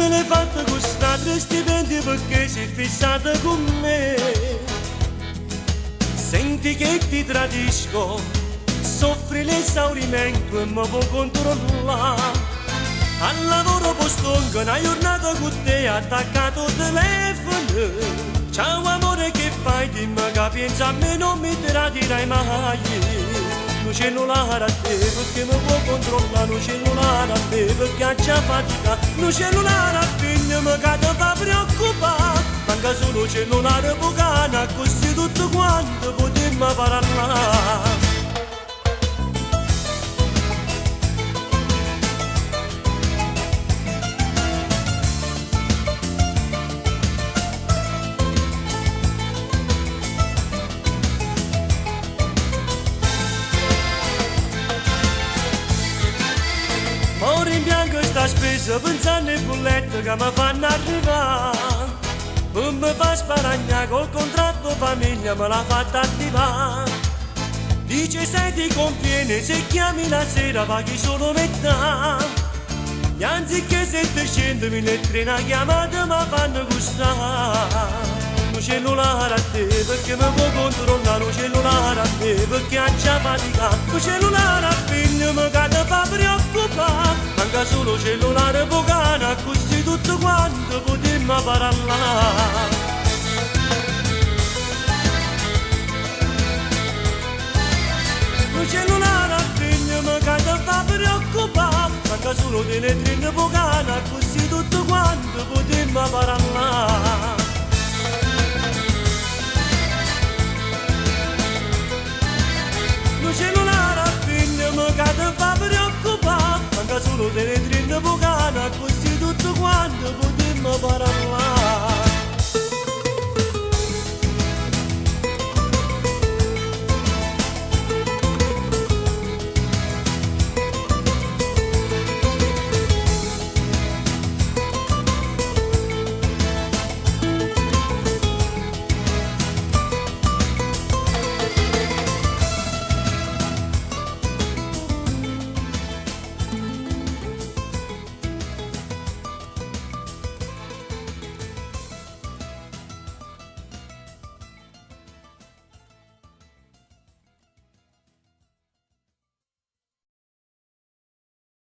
me l'hai fatta gustare stipendi perché sei fissata con me. Senti che ti tradisco, soffri l'esaurimento e mi può controllare. Al lavoro posto anche una giornata con te attaccato al telefono. Ciao amore che fai, dimmi che pensa a me non mi tradirai mai. Un cellulare a te perché mi può controllare, un cellulare a me perché ha già fatica, un cellulare a figlia mi che ti fa preoccupare. Manca solo un cellulare bucana, così tutto quanto potremmo parlare. Ora in bianco sta spesa pensando ai bulletti che mi fanno arrivare. Non mi fa sparagnare col contratto famiglia, me l'ha fatta attivare. Dice se ti conviene se chiami la sera paghi solo metà. E anziché 700.000 e 3 una chiamata mi fanno gustare. Un cellulare a te perché mi può controllare, un cellulare a me perché ha già fatica, un cellulare a figlia mi che ti fa preoccupare. Manca solo cellulare bucana, così tutto quanto potremmo parlare. Un cellulare a figlia mi che ti fa preoccupare. Manca solo teletrina bucana, così tutto quanto potremmo parlare. Un cellulare a figlia mi che ti fa preoccupare.